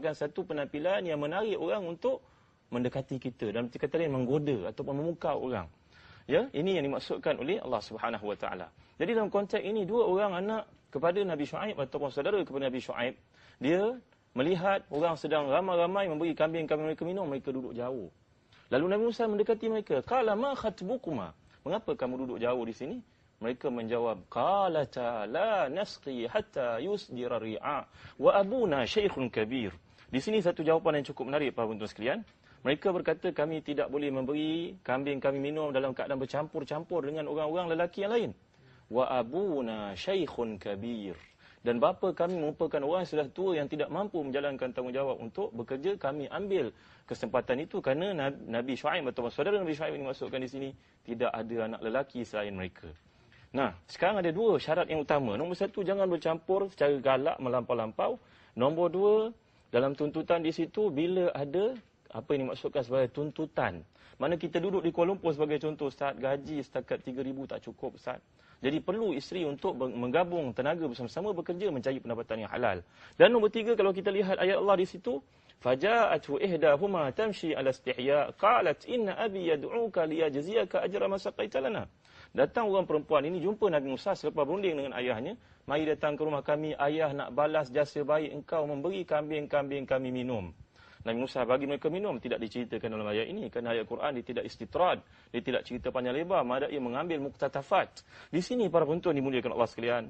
merupakan satu penampilan yang menarik orang untuk mendekati kita, dan kata lain menggoda ataupun memukau orang. Ya, ini yang dimaksudkan oleh Allah Subhanahu Wa Taala. Jadi dalam konteks ini, dua orang anak kepada Nabi Syuaib ataupun saudara kepada Nabi Syuaib, dia melihat orang sedang ramai-ramai memberi kambing-kambing mereka minum, mereka duduk jauh. Lalu Nabi Musa mendekati mereka, qala ma khatbukuma? Mengapa kamu duduk jauh di sini? Mereka menjawab, qalata la nasqi hatta yusdira ri'a wa abuna syekhun kabir. Di sini satu jawapan yang cukup menarik para penonton sekalian. Mereka berkata, kami tidak boleh memberi kambing kami minum dalam keadaan bercampur-campur dengan orang-orang lelaki yang lain. Wa abuna syekhun kabir. Dan bapa kami merupakan orang yang sudah tua yang tidak mampu menjalankan tanggungjawab untuk bekerja. Kami ambil kesempatan itu kerana Nabi Syuaib atau saudara Nabi Syuaib ini dimaksudkan di sini, tidak ada anak lelaki selain mereka. Nah, sekarang ada dua syarat yang utama. Nombor satu, jangan bercampur secara galak melampau-lampau. Nombor dua, dalam tuntutan di situ, bila ada apa yang dimaksudkan sebagai tuntutan. Mana kita duduk di Kuala Lumpur sebagai contoh, Ustaz, gaji setakat 3,000 tak cukup, Ustaz. Jadi perlu isteri untuk menggabung tenaga bersama-sama bekerja mencari pendapatan yang halal. Dan nombor tiga, kalau kita lihat ayat Allah di situ, faja'athu ihdahuma tamshi ala istihya qalat inna abi yad'uka liyajziyaka ajra ma saqaita lana. Datang orang perempuan ini jumpa Nabi Musa selepas berunding dengan ayahnya, mari datang ke rumah kami, ayah nak balas jasa baik engkau memberi kambing-kambing kami minum. Nabi Musa bagi mereka minum, tidak diceritakan dalam ayat ini. Kerana ayat Quran dia tidak istitrad, dia tidak cerita panjang lebar, malah ia mengambil muktatafat. Di sini para penonton dimuliakan Allah sekalian,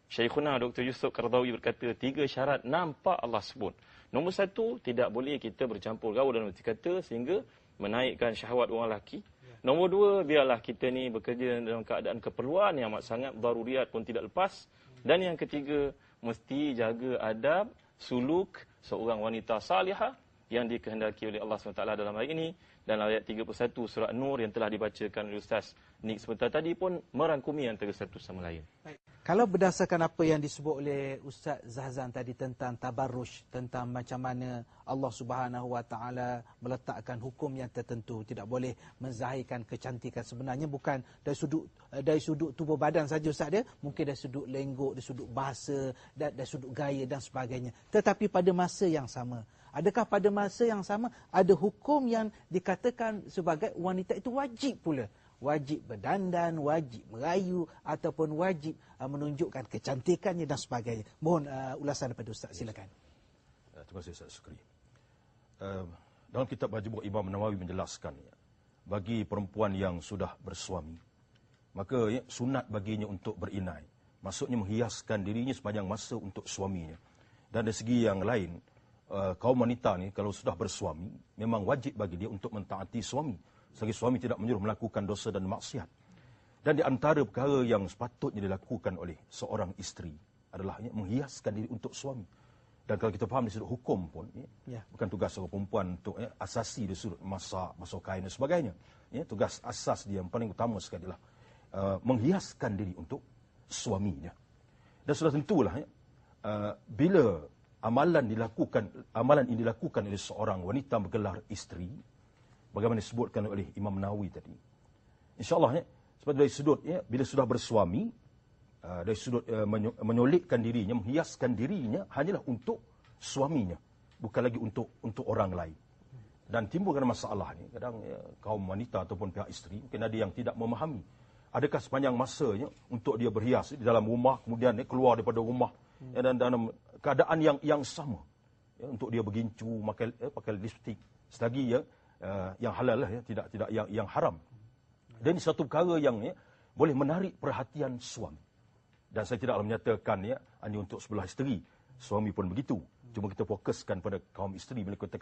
Syekhuna Dr. Yusuf Qaradawi berkata, 3 syarat nampak Allah sebut. Nombor 1, tidak boleh kita bercampur gaul dalam erti kata sehingga menaikkan syahwat orang lelaki. Nombor 2, biarlah kita ni bekerja dalam keadaan keperluan yang amat sangat, daruriat pun tidak lepas. Dan yang ketiga, mesti jaga adab, suluk seorang wanita salihah yang dikehendaki oleh Allah SWT dalam ayat ini. Dan ayat 31 surah An-Nur yang telah dibacakan oleh Ustaz Nik sebentar tadi pun merangkumi antara satu sama lain. Baik. Kalau berdasarkan apa yang disebut oleh Ustaz Zahzan tadi tentang tabarruj, tentang macam mana Allah Subhanahu Wa Taala meletakkan hukum yang tertentu, tidak boleh menzahirkan kecantikan, sebenarnya bukan dari sudut tubuh badan saja Ustaz dia, mungkin dari sudut lenggok, dari sudut bahasa, dari sudut gaya dan sebagainya. Tetapi pada masa yang sama, adakah pada masa yang sama ada hukum yang dikatakan sebagai wanita itu wajib pula? Wajib berdandan, wajib merayu, ataupun wajib menunjukkan kecantikannya dan sebagainya. Mohon ulasan daripada Ustaz, silakan. Terima kasih Ustaz Sukri. Dalam kitab Majmu' Imam Nawawi menjelaskan, bagi perempuan yang sudah bersuami, maka sunat baginya untuk berinai. Maksudnya menghiaskan dirinya sepanjang masa untuk suaminya. Dan dari segi yang lain, kaum wanita ni kalau sudah bersuami, memang wajib bagi dia untuk mentaati suami. Selagi suami tidak menyuruh melakukan dosa dan maksiat. Dan di antara perkara yang sepatutnya dilakukan oleh seorang isteri adalah menghiaskan diri untuk suami. Dan kalau kita faham di sudut hukum pun, bukan tugas seorang perempuan untuk asasi di sudut masak, basuh kain dan sebagainya. Tugas asas dia yang paling utama sekali adalah menghiaskan diri untuk suaminya. Dan sudah tentulah bila amalan ini dilakukan oleh seorang wanita bergelar isteri, bagaimana disebutkan oleh Imam Nawawi tadi, InsyaAllah sebab dari sudut bila sudah bersuami, dari sudut menyolidkan dirinya, menghiaskan dirinya hanyalah untuk suaminya, bukan lagi untuk orang lain. Dan timbulkan masalah ni, kadang kaum wanita ataupun pihak isteri mungkin ada yang tidak memahami, adakah sepanjang masanya untuk dia berhias di dalam rumah, kemudian keluar daripada rumah dan dalam keadaan yang sama, untuk dia bergincu, pakai lipstik, selagi yang halal lah, tidak yang haram. Dan ini satu perkara yang boleh menarik perhatian suami. Dan saya tidaklah menyatakan hanya untuk sebelah isteri, suami pun begitu. Cuma kita fokuskan pada kaum isteri bila kita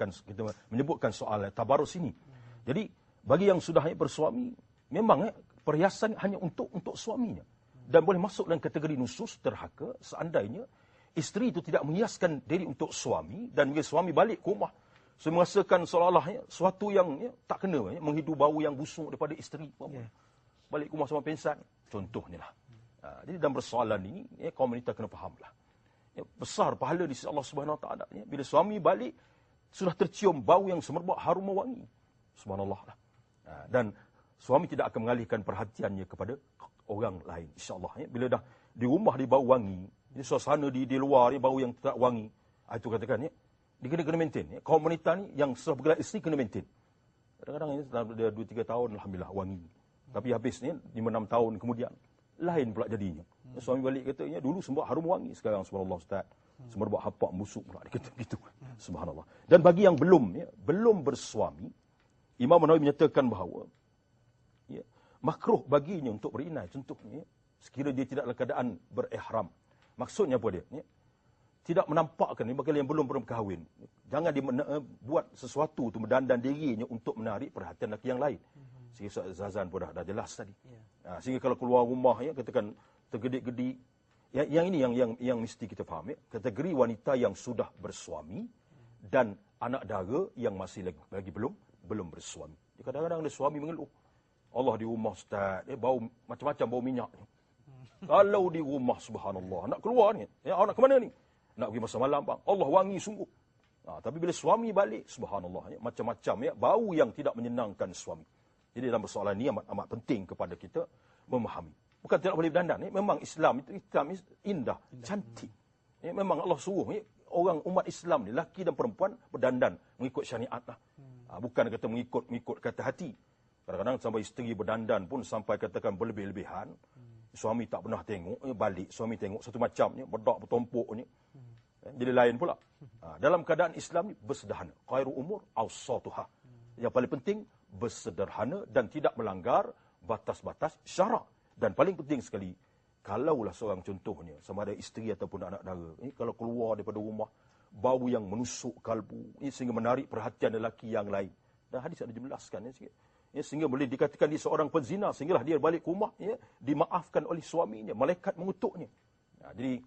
menyebutkan soal tabarus ini. Jadi bagi yang sudah bersuami, memang perhiasan hanya untuk suaminya. Dan boleh masuk dalam kategori nusus terhaka seandainya isteri itu tidak menghiaskan diri untuk suami, dan bila suami balik ke rumah, saya merasakan seolah-olah sesuatu yang tak kena, menghidu bau yang busuk daripada isteri. Balik ke rumah sama pensan. Contohnya lah. Jadi dalam persoalan ini, kaum wanita kena fahamlah. Besar pahala di sisi Allah Subhanahu Wa Taala. Bila suami balik, sudah tercium bau yang semerbak, harum wangi. Subhanallah lah. Dan suami tidak akan mengalihkan perhatiannya kepada orang lain. InsyaAllah. Bila dah di rumah di bau wangi, suasana di luar bau yang tidak wangi, itu katakan Dia kena maintain. Ya. Kaum wanita ni yang setelah bergelar isteri kena maintain. Kadang-kadang ini setelah dia 2-3 tahun, alhamdulillah wangi. Tapi habisnya 5-6 tahun kemudian lain pula jadinya. Suami balik katanya dulu semua harum wangi, sekarang subhanallah ustaz. Semua buat hapak busuk pula dia kata gitu. Subhanallah. Dan bagi yang belum bersuami, Imam Nawawi menyatakan bahawa makruh baginya untuk berinai. Contohnya, sekiranya dia tidak dalam keadaan berihram. Maksudnya apa dia? Tidak menampakkan ni bagi yang belum berkahwin. Jangan dia buat sesuatu untuk mendandan dirinya untuk menarik perhatian lelaki yang lain. Sehingga Zazan pun dah jelas tadi. Sehingga kalau keluar rumah katakan tergedik-gedik. Yang ini yang mesti kita faham. Kategori wanita yang sudah bersuami dan anak dara yang masih lagi belum bersuami. Kadang-kadang ada suami mengeluh. Allah di rumah ustaz, bau macam-macam bau minyak. Kalau di rumah subhanallah, nak keluar ni, nak ke mana ni? Nak pergi masa malam bang. Allah wangi sungguh. Tapi bila suami balik, subhanallah, macam-macam bau yang tidak menyenangkan suami. Jadi dalam persoalan ini amat penting kepada kita memahami. Bukan tidak boleh berdandan. Memang Islam itu indah, cantik. Memang Allah suruh orang umat Islam ni, lelaki dan perempuan berdandan mengikut syariat lah. Bukan kata mengikut kata hati. Kadang-kadang sampai isteri berdandan pun sampai katakan berlebih-lebihan. Suami tak pernah tengok, balik suami tengok satu macamnya, bedak bertumpuknya. Jadi lain pula. Dalam keadaan Islam ni bersederhana. Khairu umur awsatuha. Yang paling penting bersederhana dan tidak melanggar batas-batas syarak. Dan paling penting sekali, kalaulah seorang contohnya sama ada isteri ataupun anak dara, kalau keluar daripada rumah bau yang menusuk kalbu, sehingga menarik perhatian lelaki yang lain. Dan hadis ada dijelaskan sehingga boleh dikatakan dia seorang penzina, sehinggalah dia balik ke rumah dimaafkan oleh suaminya, malaikat mengutuknya. Jadi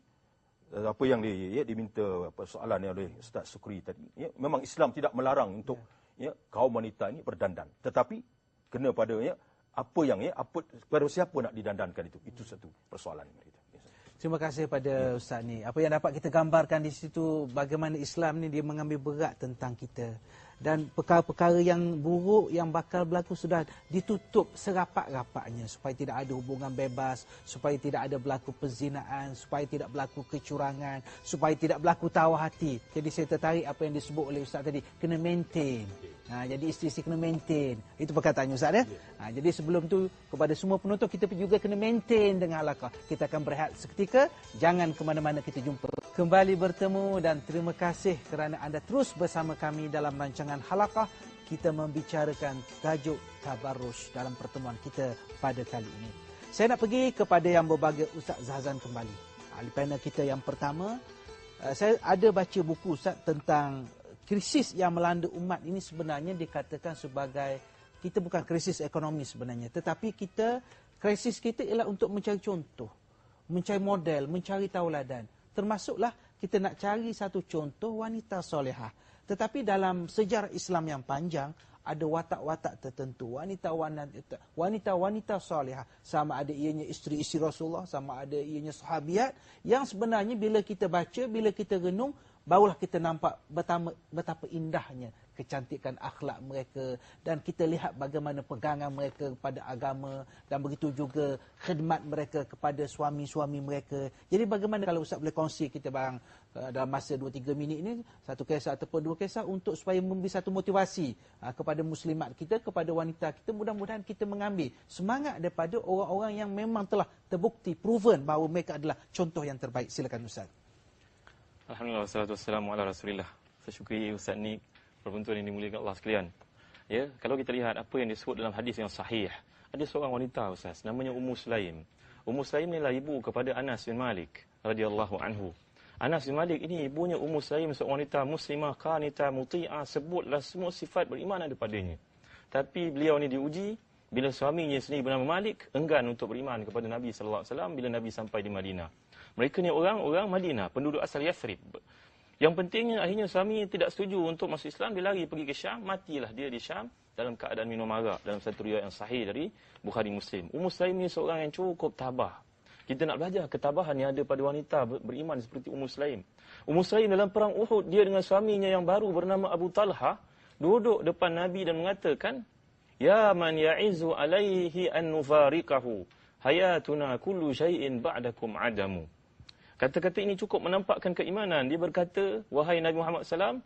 apa yang diminta persoalan oleh Ustaz Sukri tadi, memang Islam tidak melarang untuk kaum wanita ini berdandan, tetapi kena pada pada siapa nak didandankan itu satu persoalan kita. Terima kasih pada Ustaz ni. Apa yang dapat kita gambarkan di situ, bagaimana Islam ni dia mengambil berat tentang kita. Dan perkara-perkara yang buruk yang bakal berlaku sudah ditutup serapat-rapatnya supaya tidak ada hubungan bebas, supaya tidak ada berlaku perzinaan, supaya tidak berlaku kecurangan, supaya tidak berlaku tawar hati. Jadi saya tertarik apa yang disebut oleh Ustaz tadi, kena maintain. Jadi isteri-isteri kena maintain. Itu perkataannya Ustaz ya. Jadi sebelum tu kepada semua penonton, kita juga kena maintain dengan halaqah. Kita akan berehat seketika, jangan ke mana-mana, kita jumpa. Kembali bertemu dan terima kasih kerana anda terus bersama kami dalam rancangan halaqah. Kita membicarakan tajuk tabarruj dalam pertemuan kita pada kali ini. Saya nak pergi kepada yang berbahagia Ustaz Zahzan kembali. Ahli panel kita yang pertama, saya ada baca buku Ustaz tentang krisis yang melanda umat ini sebenarnya dikatakan sebagai, kita bukan krisis ekonomi sebenarnya, tetapi krisis kita ialah untuk mencari contoh, mencari model, mencari tauladan. Termasuklah kita nak cari satu contoh wanita solehah. Tetapi dalam sejarah Islam yang panjang, ada watak-watak tertentu, wanita-wanita solehah, sama ada ianya isteri-isteri Rasulullah, sama ada ianya sahabiat, yang sebenarnya bila kita baca, bila kita renung, barulah kita nampak betapa indahnya kecantikan akhlak mereka, dan kita lihat bagaimana pegangan mereka kepada agama, dan begitu juga khidmat mereka kepada suami-suami mereka. Jadi bagaimana kalau Ustaz boleh kongsi kita barang dalam masa 2-3 minit ini, satu kisah ataupun dua kisah untuk supaya memberi satu motivasi kepada muslimat kita, kepada wanita kita, mudah-mudahan kita mengambil semangat daripada orang-orang yang memang telah terbukti, proven bahawa mereka adalah contoh yang terbaik. Silakan Ustaz. Alhamdulillah, wassalatu wassalamu ala rasulillah. Saya syukuri Ustaz ni, perbentuan yang dimuliakan Allah sekalian. Kalau kita lihat apa yang disebut dalam hadis yang sahih, ada seorang wanita Ustaz, namanya Ummu Sulaim. Ummu Sulaim ni adalah ibu kepada Anas bin Malik radhiyallahu anhu. Anas bin Malik ini ibunya Ummu Sulaim, seorang wanita muslimah, qanitah, muti'ah, sebutlah semua sifat beriman ada padanya. Tapi beliau ni diuji bila suaminya sendiri bernama Malik enggan untuk beriman kepada Nabi sallallahu alaihi wasallam bila Nabi sampai di Madinah. Mereka ni orang Madinah, penduduk asal Yathrib. Yang pentingnya akhirnya suami tidak setuju untuk masuk Islam, dia lari pergi ke Syam, matilah dia di Syam dalam keadaan minum arak, dalam satu riwayat yang sahih dari Bukhari Muslim. Ummu Sulaim ni seorang yang cukup tabah. Kita nak belajar ketabahan yang ada pada wanita beriman seperti Ummu Sulaim. Ummu Sulaim dalam perang Uhud, dia dengan suaminya yang baru bernama Abu Talha duduk depan Nabi dan mengatakan, "Ya man ya'izu alaihi an nufariqahu, hayatuna kullu syai'in ba'dakum adamu." Kata-kata ini cukup menampakkan keimanan. Dia berkata, wahai Nabi Muhammad SAW,